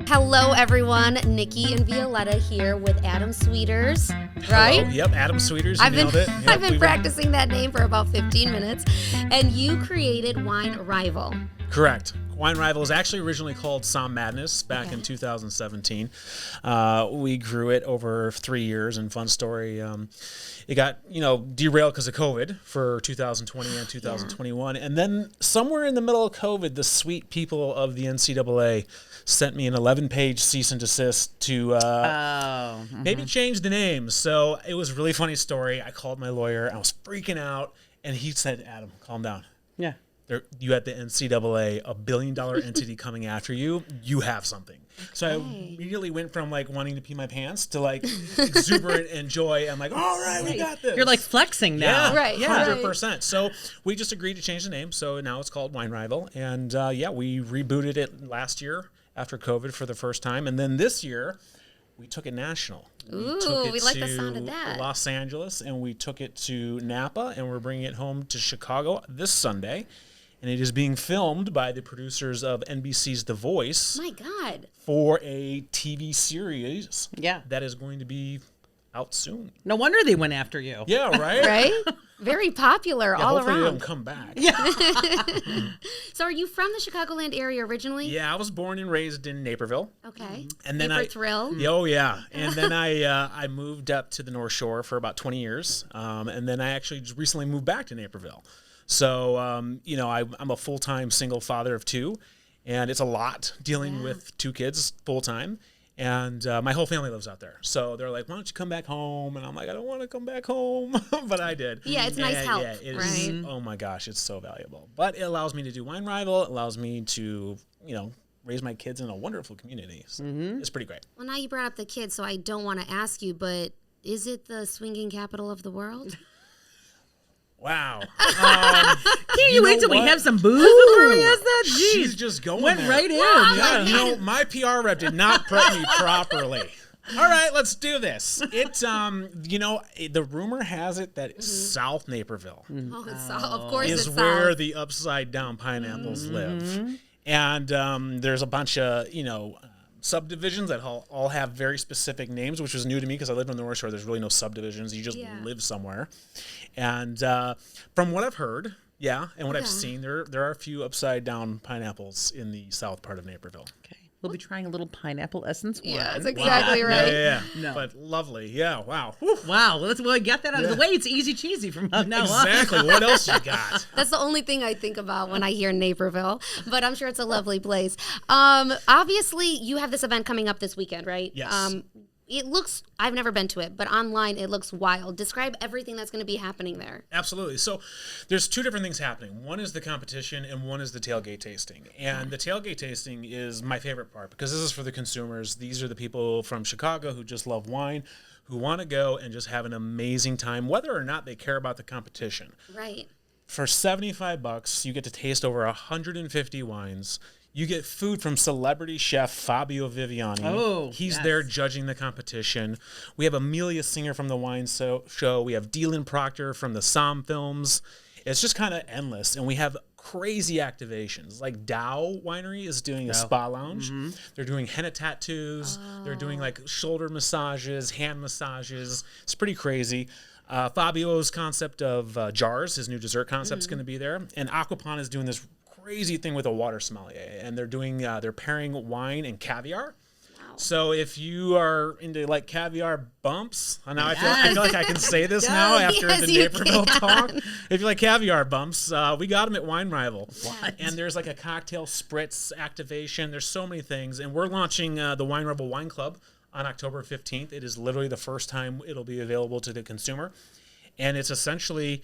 Hello, everyone. Nikki and Violeta here with Adam Sweders, right? Hello. Yep, Adam Sweders. You nailed it. Yep, I've been practicing that name for about 15 minutes. And you created Wine Rival. Correct. Wine Rival is actually originally called Som Madness back in 2017. We grew it over 3 years, and fun story, it got derailed because of COVID for 2020 and 2021. And then somewhere in the middle of COVID, the sweet people of the NCAA sent me an 11-page cease and desist to maybe change the name. So it was a really funny story. I called my lawyer. I was freaking out, and he said, "Adam, calm down. Yeah. You had the NCAA, a billion-dollar entity coming after you. You have something." So I immediately went from like wanting to pee my pants to like exuberant and joy. I'm like, all right, we got this. You're like flexing now. Yeah, Right. 100%. So we just agreed to change the name. So now it's called Wine Rival. And we rebooted it last year after COVID for the first time. And then this year, we took it national. We like the sound of that. Los Angeles, and we took it to Napa, and we're bringing it home to Chicago this Sunday. And it is being filmed by the producers of NBC's The Voice. My God. For a TV series. Yeah. That is going to be out soon. No wonder they went after you. Yeah, right? Right? Very popular all hopefully around. they don't come back. So are you from the Chicagoland area originally? Yeah, I was born and raised in Naperville. Okay. And then Thrill. Oh yeah, and then I moved up to the North Shore for about 20 years, and then I actually just recently moved back to Naperville. So I'm a full-time single father of two, and it's a lot dealing with two kids full-time. And my whole family lives out there, so they're like, "Why don't you come back home?" And I'm like, "I don't want to come back home," but I did. Yeah, it's nice help, it is, right? Oh my gosh, it's so valuable. But it allows me to do Wine Rival. It allows me to raise my kids in a wonderful community. So it's pretty great. Well, now you brought up the kids, so I don't want to ask you, but is it the swinging capital of the world? Wow. Can't you wait till we have some booze before we ask that? Jeez. She's just going Went there. right in. Yeah, my PR rep did not prep me properly. All right, let's do this. It's the rumor has it that South Naperville Oh, it's of course is it's where South. the upside down pineapples live. And there's a bunch of, subdivisions that all have very specific names, which was new to me because I lived on the North Shore. There's really no subdivisions. You just live somewhere. And from what I've heard, and what I've seen, there are a few upside down pineapples in the south part of Naperville. Okay. We'll be trying a little pineapple essence wine. Yeah, that's exactly right. Yeah. No. But lovely. Yeah, wow. Whew. Wow. Well, get that out of the way. It's easy cheesy from now on. Exactly. What else you got? That's the only thing I think about when I hear Naperville, but I'm sure it's a lovely place. Obviously, you have this event coming up this weekend, right? Yes. It looks, I've never been to it, but online it looks wild. Describe everything that's going to be happening there. Absolutely. So there's two different things happening. One is the competition and one is the tailgate tasting. And the tailgate tasting is my favorite part because this is for the consumers. These are the people from Chicago who just love wine, who want to go and just have an amazing time, whether or not they care about the competition. Right. For $75, you get to taste over 150 wines. You get food from celebrity chef Fabio Viviani. Oh, he's there judging the competition. We have Amelia Singer from the wine show. We have Dylan Proctor from the Som films. It's just kind of endless. And we have crazy activations. Like Dow Winery is doing a spa lounge. They're doing henna tattoos. They're doing like shoulder massages, hand massages. It's pretty crazy. Fabio's concept of jars, his new dessert concept, is going to be there. And Aquapon is doing this crazy thing with a water sommelier, and they're pairing wine and caviar. Wow. So if you are into like caviar bumps, and now I feel like I can say this now after the Naperville talk. If you like caviar bumps, we got them at Wine Rival. What? And there's like a cocktail spritz activation. There's so many things, and we're launching the Wine Rival Wine Club on October 15th. It is literally the first time it'll be available to the consumer, and it's essentially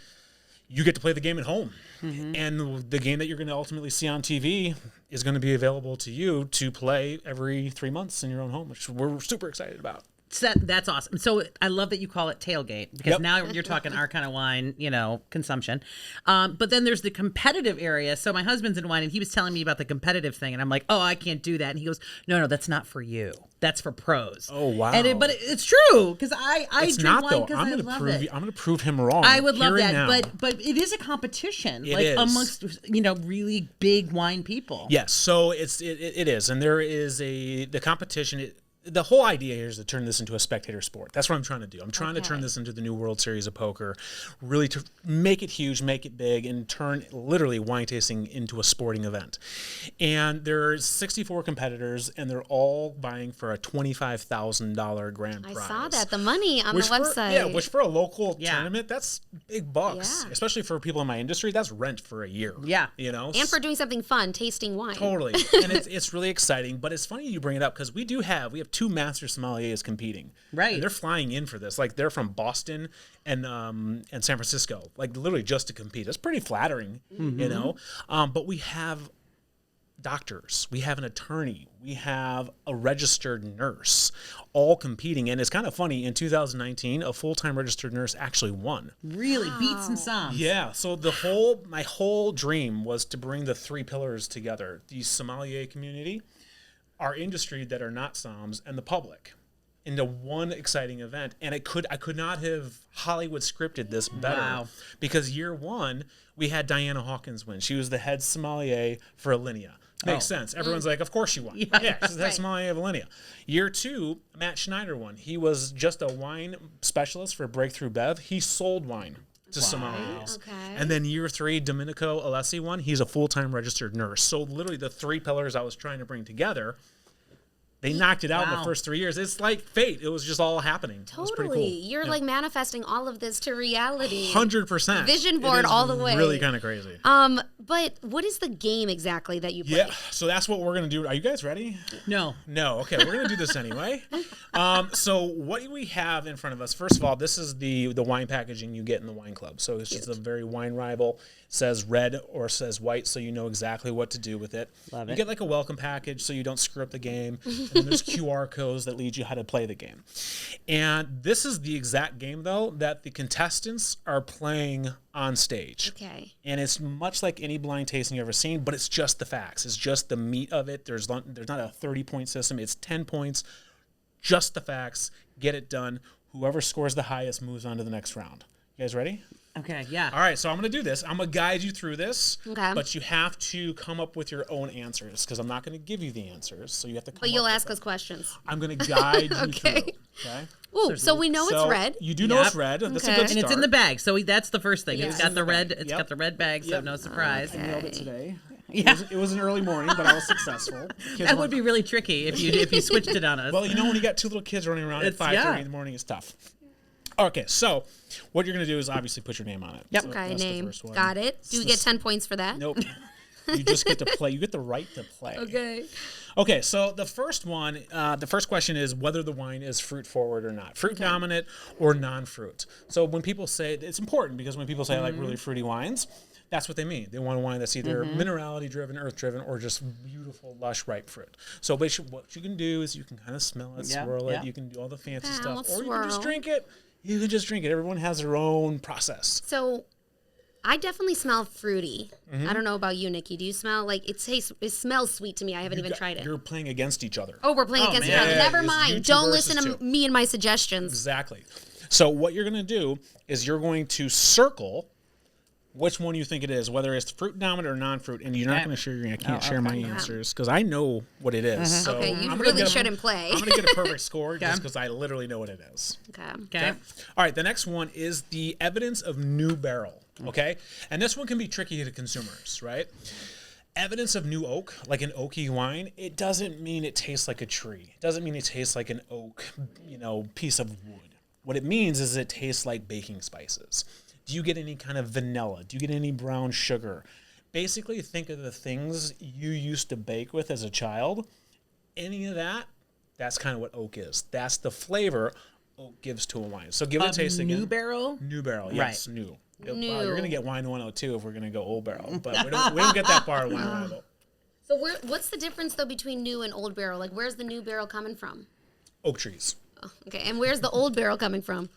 you get to play the game at home. And the game that you're going to ultimately see on TV is going to be available to you to play every 3 months in your own home, which we're super excited about. That's awesome. So I love that you call it tailgate because Yep. now you're talking our kind of wine, consumption. But then there's the competitive area. So my husband's in wine and he was telling me about the competitive thing. And I'm like, oh, I can't do that. And he goes, no, that's not for you. That's for pros. Oh, wow. But it's true because I It's drink not wine though. because I'm I gonna love prove it. I'm gonna prove him wrong. I would love here and that, now. but it is a competition, It like is. amongst really big wine people. Yes, so it is, and there is the competition. The whole idea here is to turn this into a spectator sport. That's what I'm trying to do. I'm trying to turn this into the new World Series of Poker, really to make it huge, make it big, and turn literally wine tasting into a sporting event. And there's 64 competitors, and they're all vying for a $25,000 grand prize. I saw that, the money on the website. Which for a local tournament, that's big bucks. Yeah. Especially for people in my industry, that's rent for a year. Yeah. And for doing something fun, tasting wine. Totally. And it's really exciting, but it's funny you bring it up because we have 2 master sommeliers competing. Right. And they're flying in for this. Like they're from Boston and San Francisco, like literally just to compete. It's pretty flattering, but we have doctors, we have an attorney, we have a registered nurse all competing. And it's kind of funny, in 2019 a full-time registered nurse actually won. Really beats and psalms. Yeah, so my whole dream was to bring the 3 pillars together: the sommelier community, our industry that are not somms, and the public into one exciting event. And I could not have Hollywood scripted this better. Wow. Because year 1 we had Diana Hawkins win. She was the head sommelier for Alinea. Makes sense. Everyone's like, of course she won. Yeah, she's the head sommelier of Alinea. Year 2, Matt Schneider won. He was just a wine specialist for Breakthrough Bev. He sold wine to sommeliers. Okay. And then year 3, Domenico Alessi won. He's a full-time registered nurse. So literally the 3 pillars I was trying to bring together, they knocked it out in the first 3 years. It's like fate. It was just all happening. It was pretty Totally. cool. You're like manifesting all of this to reality. 100%. Vision board all the way. Really kind of crazy. But what is the game exactly that you play? Yeah, so that's what we're going to do. Are you guys ready? No. No. Okay, we're going to do this anyway. So what we have in front of us, first of all, this is the wine packaging you get in the wine club. So it's just a very wine rival. It says red or says white, so you know exactly what to do with it. Love You it. get like a welcome package so you don't screw up the game. And then there's QR codes that lead you how to play the game. And this is the exact game, though, that the contestants are playing on stage. Okay. And it's much like any blind tasting you've ever seen, but it's just the facts. It's just the meat of it. There's not a 30-point system. It's 10 points, just the facts. Get it done. Whoever scores the highest moves on to the next round. You guys ready? Okay, yeah. All right, so I'm going to do this. I'm going to guide you through this, Okay. but you have to come up with your own answers because I'm not going to give you the answers. So you have to come But up you'll with ask them. us questions. I'm going to guide you Okay. through. Okay. Ooh, so we know So it's red. You do know Yep. it's red. That's a Okay. good And start. And it's in the bag, so that's the first thing. Yeah. It's got the red. bag. It's Yep. got the red bag, so Yep. no surprise. Nailed it today. Yeah. It was an early morning, but I was successful. Kids That weren't- would be really tricky if you switched it on us. Well, when you got 2 little kids running around at It's- 5:30 yeah. in the morning, it's tough. Okay, so what you're going to do is obviously put your name on it. Yep. So Okay, that's the name. first one. Got it. Do we get 10 points for that? Nope. You just get to play. You get the right to play. Okay. Okay, so the first one, the first question is whether the wine is fruit forward or not, fruit dominant or non-fruit. So when people say, it's important because when people say I like really fruity wines, that's what they mean. They want a wine that's either minerality driven, earth driven, or just beautiful, lush, ripe fruit. So basically what you can do is you can kind of smell it, Yeah, swirl yeah. it, you can do all the fancy I'll stuff, or you can just swirl. drink it. You can just drink it. Everyone has their own process. So I definitely smell fruity. Mm-hmm. I don't know about you, Nikki. Do you smell like it smells sweet to me? I haven't even tried it. You're playing against each other. Oh, we're playing against each man. other. Yeah, Never it's mind. you two Don't versus listen to two. me and my suggestions. Exactly. So what you're going to do is you're going to circle which one you think it is, whether it's fruit dominant or non-fruit, and you're not Okay. going to share. I can't share my answers because I know what it is. So Okay, you I'm gonna really get a- shouldn't play. I'm going to get a perfect score just because I literally know what it is. Okay. Okay. All right. The next one is the evidence of new barrel. Okay, and this one can be tricky to consumers, right? Evidence of new oak, like an oaky wine, it doesn't mean it tastes like a tree. It doesn't mean it tastes like an oak, piece of wood. What it means is it tastes like baking spices. Do you get any kind of vanilla? Do you get any brown sugar? Basically, think of the things you used to bake with as a child. Any of that, that's kind of what oak is. That's the flavor oak gives to a wine. So give it a taste again. New barrel. New barrel, yes, Right. new. New. Wow, you're gonna get wine 102 if we're gonna go old barrel, but we don't get that far in wine rival. So what's the difference though between new and old barrel? Like, where's the new barrel coming from? Oak trees. Okay, and where's the old barrel coming from?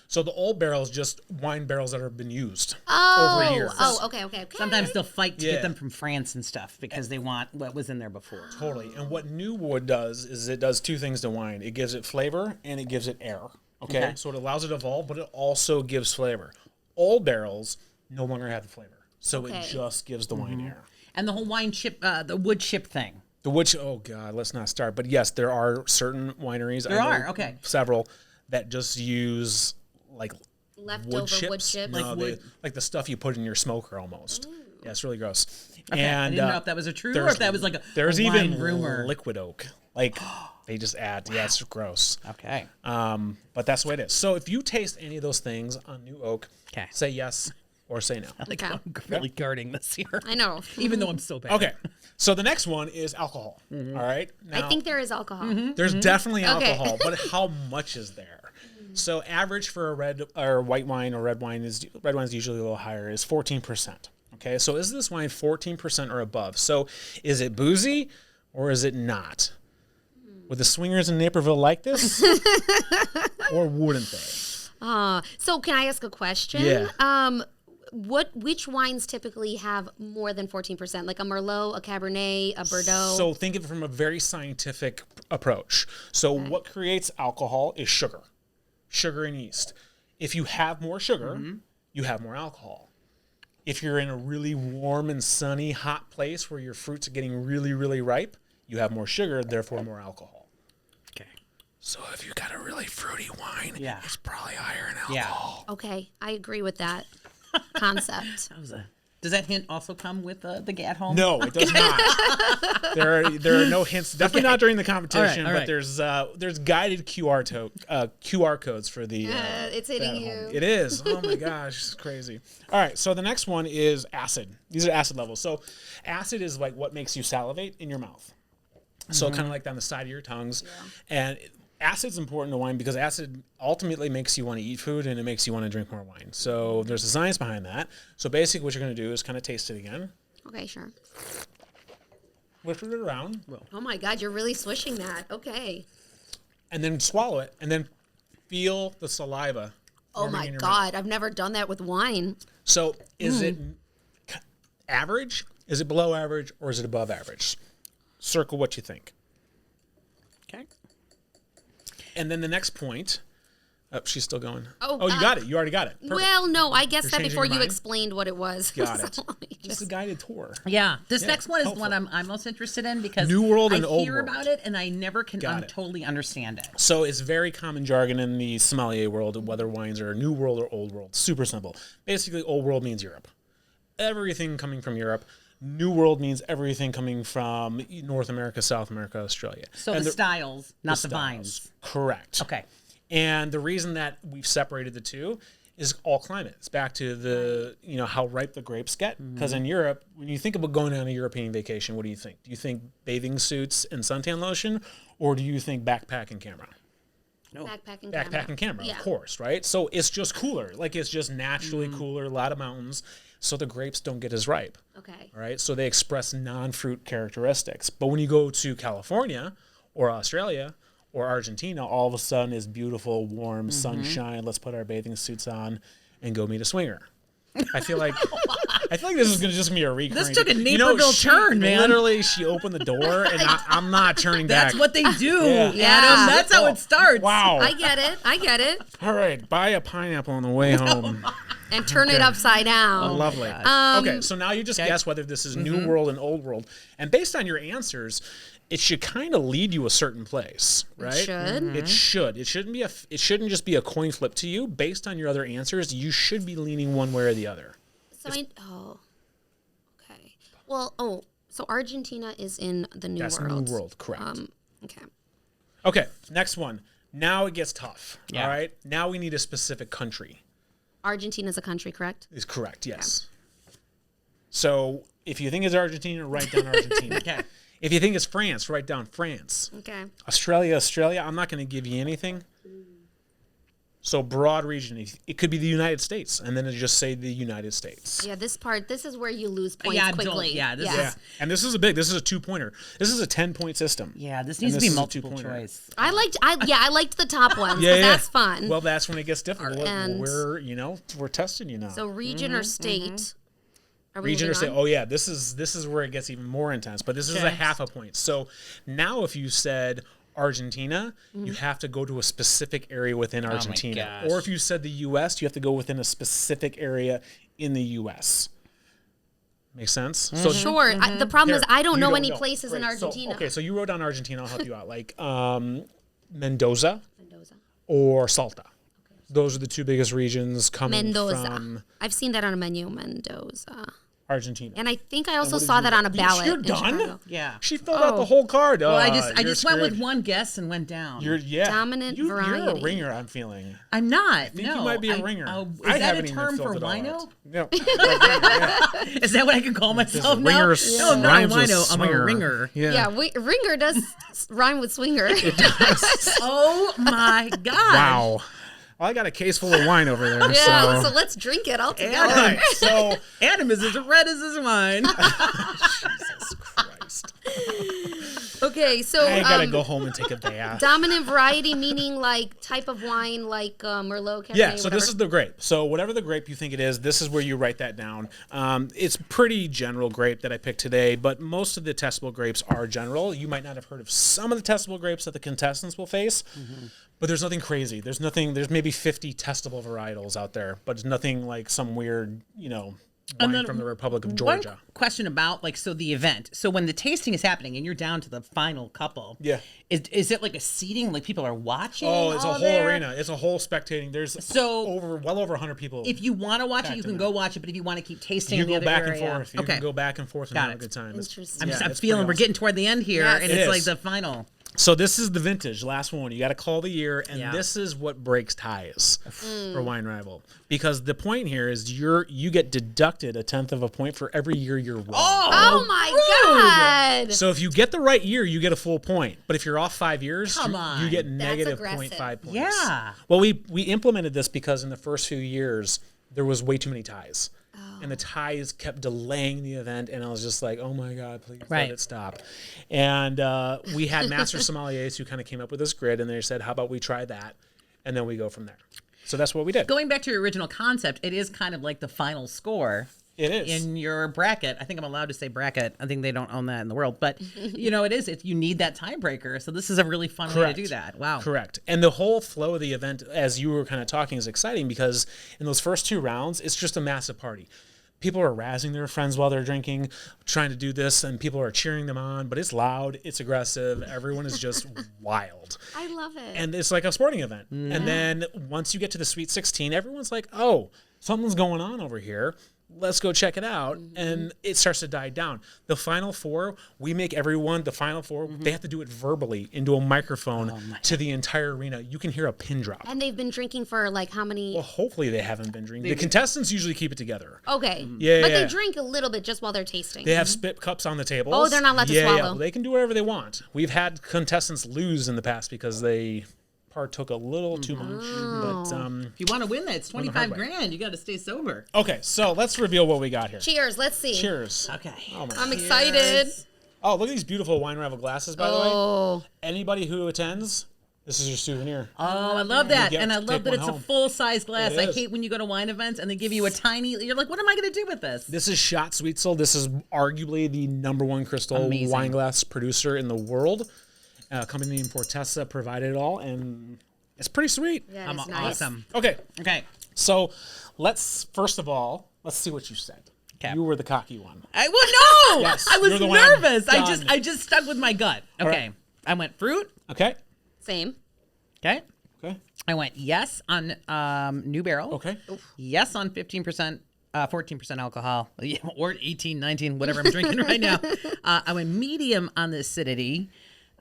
So the old barrel is just wine barrels that have been used Oh, over years. okay. Sometimes they'll fight to Yeah. get them from France and stuff because they want what was in there before. Totally. And what new wood does is it does two things to wine. It gives it flavor and it gives it air. Okay? So it allows it to evolve, but it also gives flavor. Old barrels no longer have the flavor. So it just gives the wine air. And the whole wine chip, the wood chip thing. The wood, oh God, let's not start. But yes, there are certain wineries. There are, okay. Several that just use like Leftover wood chips. No, like the stuff you put in your smoker almost. Yeah, it's really gross. Okay. And I didn't know if that was a true or if that was like there's a wine even rumor. liquid oak. Like they just add. Yeah, it's gross. Okay. But that's the way it is. So if you taste any of those things on new oak, say yes or say no. Like Okay. I'm really guarding this here. I know. Even though I'm so bad. Okay. So the next one is alcohol. All right. I Now, think there is alcohol. there's definitely Okay. alcohol, but how much is there? So average for a red or white wine or red wine is usually a little higher, is 14%. Okay, so is this wine 14% or above? So is it boozy or is it not? Would the swingers in Naperville like this? Or wouldn't they? So can I ask a question? Yeah. Which wines typically have more than 14%? Like a Merlot, a Cabernet, a Bordeaux? So think of it from a very scientific approach. So what creates alcohol is sugar. Sugar and yeast. If you have more sugar, you have more alcohol. If you're in a really warm and sunny, hot place where your fruits are getting really, really ripe, you have more sugar, therefore more alcohol. Okay. So if you got a really fruity wine, Yeah. it's probably higher in Yeah. alcohol. Okay, I agree with that concept. Does that hint also come with the at home? No, it does not. There are no hints. Definitely not during the competition. All right. But there's guided QR codes for the. It's hitting at you. home. It is. Oh my gosh, it's crazy. All right, so the next one is acid. These are acid levels. So, acid is like what makes you salivate in your mouth. So kind of like down the side of your tongues, and acid's important to wine because acid ultimately makes you want to eat food and it makes you want to drink more wine. So there's a science behind that. So basically what you're going to do is kind of taste it again. Okay, sure. Whisk it around. Oh my God, you're really swishing that. Okay. And then swallow it. And then feel the saliva. Oh forming my in your God, mouth. I've never done that with wine. So is it average? Is it below average? Or is it above average? Circle what you think. Okay. And then the next point. Oh, she's still going. Oh, you got it. You already got it. Perfect. Well, no, I guessed You're that changing before your you mind? explained what it was. Got it. So let me Just just- a guided tour. Yeah. This Yeah, next one is helpful. one I'm most interested in because New World and I Old hear World. about it and I never can Got it. totally understand it. So it's very common jargon in the sommelier world, whether wines are New World or Old World. Super simple. Basically, Old World means Europe. Everything coming from Europe. New World means everything coming from North America, South America, Australia. So And the styles, not the styles. vines. Correct. Okay. And the reason that we've separated the two is all climate. It's back to the, how ripe the grapes get. Because in Europe, when you think about going on a European vacation, what do you think? Do you think bathing suits and suntan lotion? Or do you think backpack and camera? Backpacking Backpack and camera, Yeah. of course, right? So it's just cooler. Like it's just naturally cooler, a lot of mountains. So the grapes don't get as ripe. Okay. All right. So they express non-fruit characteristics. But when you go to California or Australia or Argentina, all of a sudden it's beautiful, warm, sunshine. Let's put our bathing suits on and go meet a swinger. I feel like this is gonna just be a recurring. This took a thing. Naperville turn, man. Literally, she opened the door, and I'm not turning That's back. what they do, Yeah. Adam. That's how it starts. Wow. I get it. All right, buy a pineapple on the way home. And turn it upside down. Lovely. Okay, so now you just guess whether this is New World and Old World, and based on your answers, it should kind of lead you a certain place, right? should. It should. It shouldn't be it shouldn't just be a coin flip to you. Based on your other answers, you should be leaning one way or the other. So okay. Well, so Argentina is in the New That's World. New World, correct. Okay. Okay, next one. Now it gets tough. Yeah. All right. Now we need a specific country. Argentina is a country, correct? Is correct. Yes. So if you think it's Argentina, write down Argentina. Okay. If you think it's France, write down France. Okay. Australia. I'm not going to give you anything. So broad region. It could be the United States, and then it just say the United States. Yeah, this is where you lose points Yeah, quickly. this Yeah, and this is a 2-pointer. This is a 10-point system. Yeah, this And needs to this be is a multiple 2-pointer. choice. I liked the top ones. Yeah, That's fun. Well, that's when it gets difficult. And- We're testing you now. So region or state? Are we Region or moving state? on? Oh yeah, this is where it gets even more intense. But this is a Okay. half a point. So now, if you said Argentina, you have to go to a specific area within Argentina. gosh. Or if you said the U.S., you have to go within a specific area in the U.S. Make sense? So Sure. The problem is here, I don't you know any places in Great. So, Argentina. okay, so you wrote down Argentina. I'll help you out. Like Mendoza Mendoza. or Salta. Those are the two biggest regions coming Mendoza. from I've seen that on a menu, Mendoza. Argentina. And I think I also what did saw you that do? on a ballot. You're in done? Chicago. Yeah. She filled out the whole card. Well, I You're just went with screwed. one guess and went down. You're Dominant You're a variety. ringer. I'm feeling. I'm not. I think no, you might be a I- ringer. is I that a haven't even term for filled it all wino? out. No. Yeah. Is that what I can call myself now? ringer No, I'm not a rhymes with wino. I'm a swinger. ringer. Yeah, ringer does rhyme with swinger. Oh my god! Wow. Well, I got a case full of wine over there. Yeah, so. so let's drink it all together. All right. So. Adam is as red as his wine. Jesus Christ. Okay, so I gotta go home and take a bath. dominant variety meaning like type of wine, like Merlot, Cabernet, Yeah, so whatever. this is the grape. So whatever the grape you think it is, this is where you write that down. It's pretty general grape that I picked today, but most of the testable grapes are general. You might not have heard of some of the testable grapes that the contestants will face, but there's nothing crazy. There's maybe 50 testable varietals out there, but it's nothing like some weird, wine then from the Republic of One Georgia. question about the event. So when the tasting is happening and you're down to the final couple, Yeah. is it like a seating? Like people are watching? Oh, it's a all whole there? arena. It's a whole spectating. There's well over 100 people. If you want to watch it, you Packed can in go there. watch it. But if you want to keep tasting, you in the go other back area, and forth. You okay. can go back and forth and Got have it. a good time. Interesting. I'm Yeah, it's feeling pretty we're awesome. getting toward the end here, Yes. and It it's like is. the final. So this is the vintage, last one. You got to call the year, and Yeah. this is what breaks ties for Wine Rival. Because the point here is you get deducted 1/10 of a point for every year you're wrong. Oh my god! So if you get the right year, you get a full point. But if you're off 5 years, Come you on. get negative aggressive. 0.5 points. Yeah. Well, we implemented this because in the first few years there was way too many ties. And the ties kept delaying the event, and I was just like, "Oh my God, please Right. let it stop!" And we had master sommeliers who kind of came up with this grid, and they said, "How about we try that, and then we go from there." So that's what we did. Going back to your original concept, it is kind of like the final score It is. in your bracket. I think I'm allowed to say bracket. I think they don't own that in the world, but it is. You need that tiebreaker. So this is a really fun way Correct. to do that. Wow. Correct. And the whole flow of the event, as you were kind of talking, is exciting because in those first 2 rounds, it's just a massive party. People are razzing their friends while they're drinking, trying to do this, and people are cheering them on, but it's loud, it's aggressive, everyone is just wild. I love it. And it's like a sporting event. And then once you get to the Sweet 16, everyone's like, oh, something's going on over here. Let's go check it out. And it starts to die down. The final 4, we make everyone, the final 4, they have to do it verbally into a microphone to the entire arena. You can hear a pin drop. And they've been drinking for like how many? Well, hopefully they haven't been drinking. The contestants usually keep it together. Okay. Yeah, But yeah. they drink a little bit just while they're tasting. They have spit cups on the tables. Oh, they're not allowed to Yeah, swallow. well, they can do whatever they want. We've had contestants lose in the past because they partook a little too much. But If you want to win that, it's hard 25 way. grand. You got to stay sober. okay, so let's reveal what we got here. Cheers. Let's see. Cheers. Okay. Oh my. I'm excited. Oh, look at these beautiful Wine Rival glasses, by the way. Oh, Anybody who attends, this is your souvenir. Oh, I love that. get And I to love take that one it's a home. full-size glass. It I is. hate when you go to wine events and they give you a tiny, you're like, what am I going to do with this? This is Schott Sweetzel. This is arguably the #1 crystal Amazing. wine glass producer in the world. Company named Fortessa provided it all, and it's pretty sweet. that I'm is nice. awesome. Okay, Okay. so let's first of all let's see what you said. 'Kay. You were the cocky one. Well, no, Yes, I was you're the one I'm nervous. I done. just stuck with my gut. Okay. right. I went fruit. Okay. Same. Okay. Okay. I went yes on New Barrel. Okay. Yes on 15%, 14% alcohol, yeah, or 18, 19, whatever I'm drinking right now. I went medium on the acidity.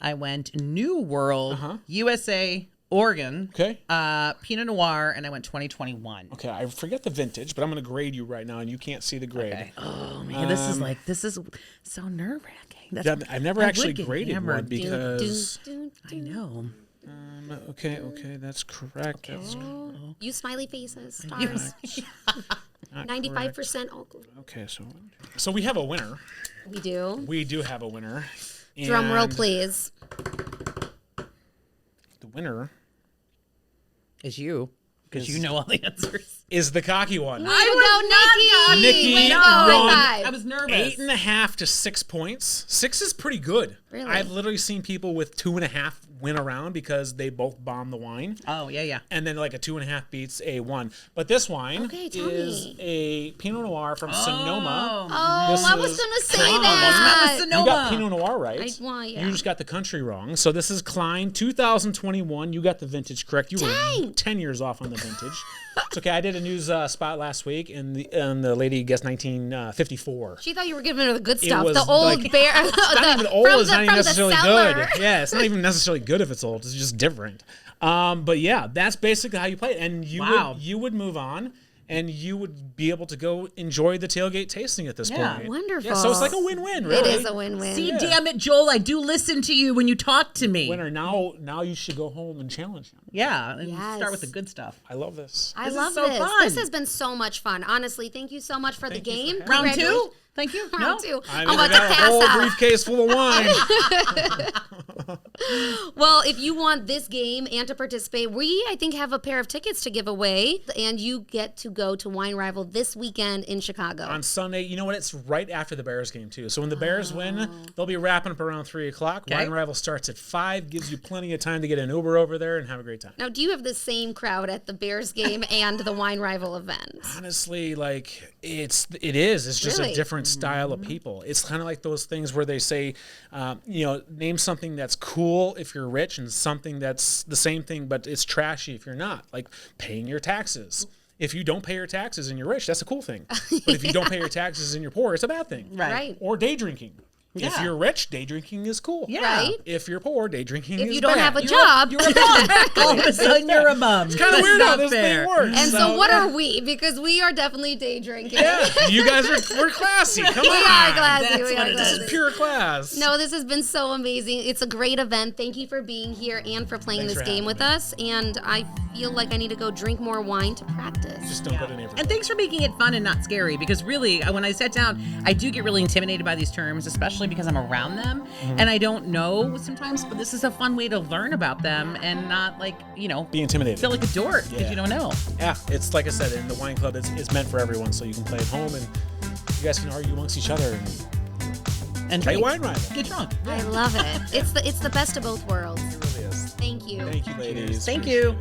I went New World, USA, Oregon, Okay. Pinot Noir, and I went 2021. Okay. I forget the vintage, but I'm going to grade you right now, and you can't see the grade. Okay. Oh man, this is so nerve wracking. I've never actually graded one because Dun, I know. Okay, that's correct. That's Use smiley faces, stars. 95% alcohol. okay. So we have a winner. We do. We do have a winner. Drum roll, And please. The winner Is you, because you know all the answers. is the cocky one. I would go, Nikki. Nikki Way to go. won. High I five. was nervous. 8.5 to 6 points. 6 is pretty good. Really? I've literally seen people with 2.5 win around because they both bomb the wine. Oh, yeah. And then like a 2.5 beats a 1. But this wine Okay, tell is me. a Pinot Noir from Sonoma. Oh, This I was is going to say Klein. that. Sonoma. You got Pinot Noir right. Well, yeah. You just got the country wrong. So this is Klein 2021. You got the vintage correct. You were Dang. 10 years off on the vintage. It's okay. I did a news spot last week, and the lady guessed 1954. She thought you were giving her the good It stuff. was The old like- bear. It's not even old. It's not even necessarily cellar. good. Yeah, it's not even necessarily good if it's old. It's just different. But yeah, that's basically how you play it. And you would move on, and you would be able to go enjoy the tailgate tasting at this point. Wonderful. Yeah, so it's like a win-win, really. It is a win-win. See, damn it, Joel, I do listen to you when you talk to me. Winner. Now you should go home and challenge him. Yeah, and Yes. start with the good stuff. I love this. I This is love so this. fun. This has been so much fun. Honestly, thank you so much for Thank the you for game. having Round Congratulations. 2? Thank you. Round No? 2. I I'm mean, about we to got a pass whole out. briefcase full of wine. Well, if you want this game and to participate, I think, have a pair of tickets to give away, and you get to go to Wine Rival this weekend in Chicago. On Sunday, you know what? It's right after the Bears game, too. So when the Bears win, they'll be wrapping up around 3 o'clock. Okay. Wine Rival starts at 5, gives you plenty of time to get an Uber over there and have a great time. Now, do you have the same crowd at the Bears game and the Wine Rival event? Honestly, like it is. It's just Really? a different style of people. It's kind of like those things where they say, name something that's cool if you're rich and something that's the same thing but it's trashy if you're not. Like paying your taxes. If you don't pay your taxes and you're rich, that's a cool thing. But if you don't pay your taxes and you're poor, it's a bad thing. Right. Or day drinking. If Yeah. you're rich, day drinking is cool. Yeah. Right? If you're poor, day drinking is If you don't bad. have a job. You're a bum. All of a sudden, you're a bum. It's kind of weird how this thing works. And so what are we? Because we are definitely day drinking. Yeah, you guys we're classy. Come on. We are classy. That's We what are it classy. is. This is pure class. No, this has been so amazing. It's a great event. Thank you for being here and for playing Thanks this for game having with me. us. And I feel like I need to go drink more wine to practice. Just don't go to neighborhood. And thanks for making it fun and not scary, because really, when I sat down, I do get really intimidated by these terms, especially because I'm around them and I don't know sometimes, but this is a fun way to learn about them and not Be intimidated. feel like a dork because Yeah. you don't know. Yeah, it's like I said, in the wine club, it's meant for everyone, so you can play at home and you guys can argue amongst each other and And play drink. Wine Rival. Get drunk. I love it. It's the best of both worlds. It really is. Thank you. Thank you, ladies. Thank Appreciate you. it.